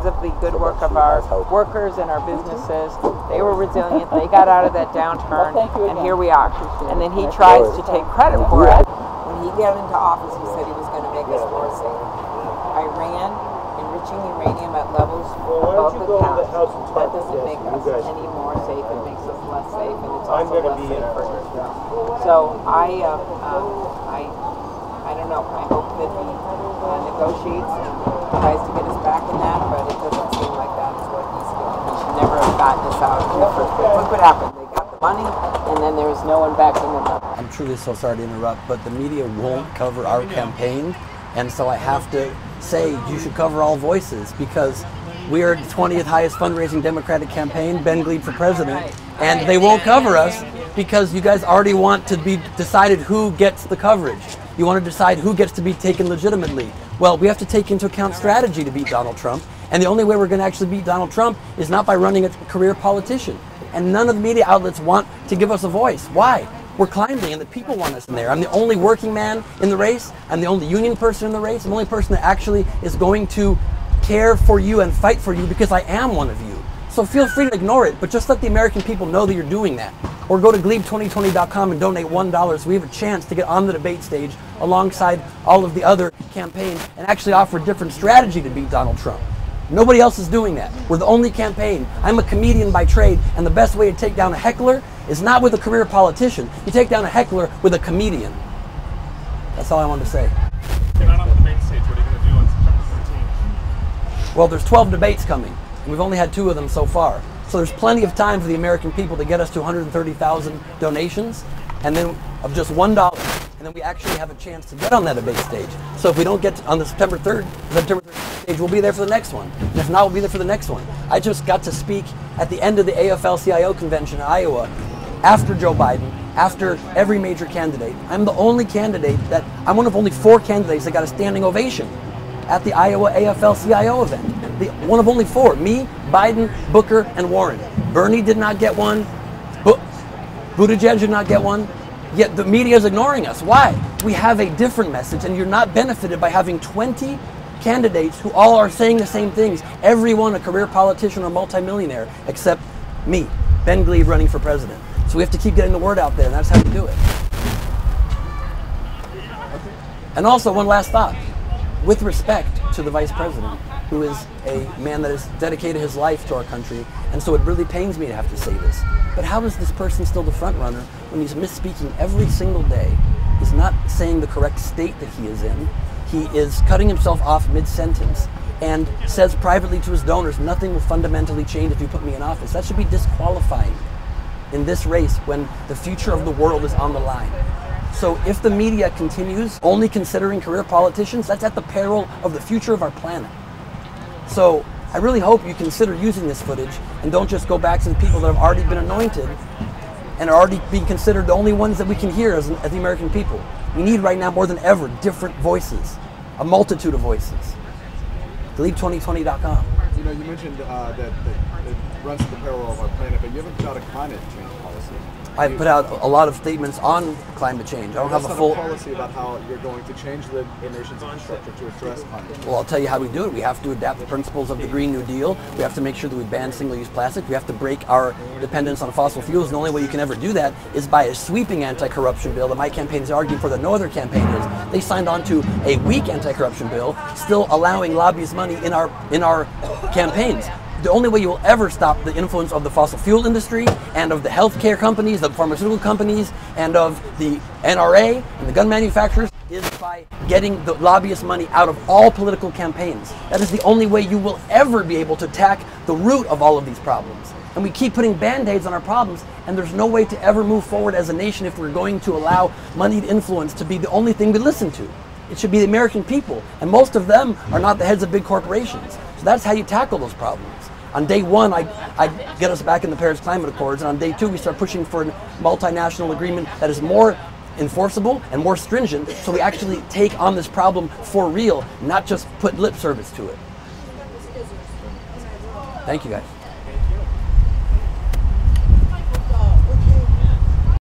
because of the good work of our workers and our businesses. They were resilient. They got out of that downturn, and here we are. And then he tries to take credit for it. When he got into office, he said he was going to make us more safe. Iran enriching uranium at levels above the count. That doesn't make us any more safe. It makes us less safe, and it's also less safe for Israel. So I don't know. I hope that he negotiates and tries to get us back in that, but it doesn't seem like that is what he's doing. He should never have gotten us out in the first place. Look what happened. They got the money, and then there was no one backing them up. I'm truly so sorry to interrupt, but the media won't cover our campaign, and so I have to say you should cover all voices, because we are the 20th highest fundraising Democratic campaign, Ben Gleib for president, and they won't cover us because you guys already want to be decided who gets the coverage. You want to decide who gets to be taken legitimately. Well, we have to take into account strategy to beat Donald Trump, and the only way we're going to actually beat Donald Trump is not by running a career politician. And none of the media outlets want to give us a voice. Why? We're climbing, and the people want us in there. I'm the only working man in the race. I'm the only union person in the race. I'm the only person that actually is going to care for you and fight for you, because I am one of you. So feel free to ignore it, but just let the American people know that you're doing that. Or go to Gleib2020.com and donate $1 so we have a chance to get on the debate stage alongside all of the other campaigns and actually offer a different strategy to beat Donald Trump. Nobody else is doing that. We're the only campaign. I'm a comedian by trade, and the best way to take down a heckler is not with a career politician. You take down a heckler with a comedian. That's all I wanted to say. You're not on the debate stage. What are you going to do on September 13th? Well, there's 12 debates coming, and we've only had 2 of them so far. So there's plenty of time for the American people to get us to 130,000 donations, and then of just $1, and then we actually have a chance to get on that debate stage. So if we don't get on the September 3rd stage, we'll be there for the next one. And if not, we'll be there for the next one. I just got to speak at the end of the AFL-CIO convention in Iowa, after Joe Biden, after every major candidate. I'm the only candidate I'm one of only 4 candidates that got a standing ovation at the Iowa AFL-CIO event. One of only 4, me, Biden, Booker, and Warren. Bernie did not get one, Buttigieg did not get one, yet the media is ignoring us. Why? We have a different message, and you're not benefited by having 20 candidates who all are saying the same things. Everyone a career politician or multimillionaire, except me, Ben Gleib, running for president. So we have to keep getting the word out there, and that's how we do it. And also, one last thought. With respect to the vice president, who is a man that has dedicated his life to our country, and so it really pains me to have to say this, but how is this person still the front runner when he's misspeaking every single day? He's not saying the correct state that he is in. He is cutting himself off mid-sentence and says privately to his donors, nothing will fundamentally change if you put me in office. That should be disqualifying in this race when the future of the world is on the line. So if the media continues only considering career politicians, that's at the peril of the future of our planet. So I really hope you consider using this footage and don't just go back to the people that have already been anointed and are already being considered the only ones that we can hear as the American people. We need right now more than ever different voices, a multitude of voices. Gleib2020.com. You know, you mentioned that it runs to the peril of our planet, but you haven't put out a climate change policy. I've put out a lot of statements on climate change. I don't have a full policy about how you're going to change the nation's infrastructure to address climate change. Well, I'll tell you how we do it. We have to adapt the principles of the Green New Deal. We have to make sure that we ban single-use plastic. We have to break our dependence on fossil fuels. And the only way you can ever do that is by a sweeping anti-corruption bill that my campaign is arguing for that no other campaign is. They signed on to a weak anti-corruption bill, still allowing lobbyists money in our campaigns. The only way you will ever stop the influence of the fossil fuel industry and of the healthcare companies, the pharmaceutical companies, and of the NRA and the gun manufacturers is by getting the lobbyist money out of all political campaigns. That is the only way you will ever be able to attack the root of all of these problems. And we keep putting band-aids on our problems, and there's no way to ever move forward as a nation if we're going to allow moneyed influence to be the only thing we listen to. It should be the American people, and most of them are not the heads of big corporations. So that's how you tackle those problems. On day 1, I get us back in the Paris Climate Accords, and on day 2, we start pushing for a multinational agreement that is more enforceable and more stringent, so we actually take on this problem for real, not just put lip service to it. Thank you, guys.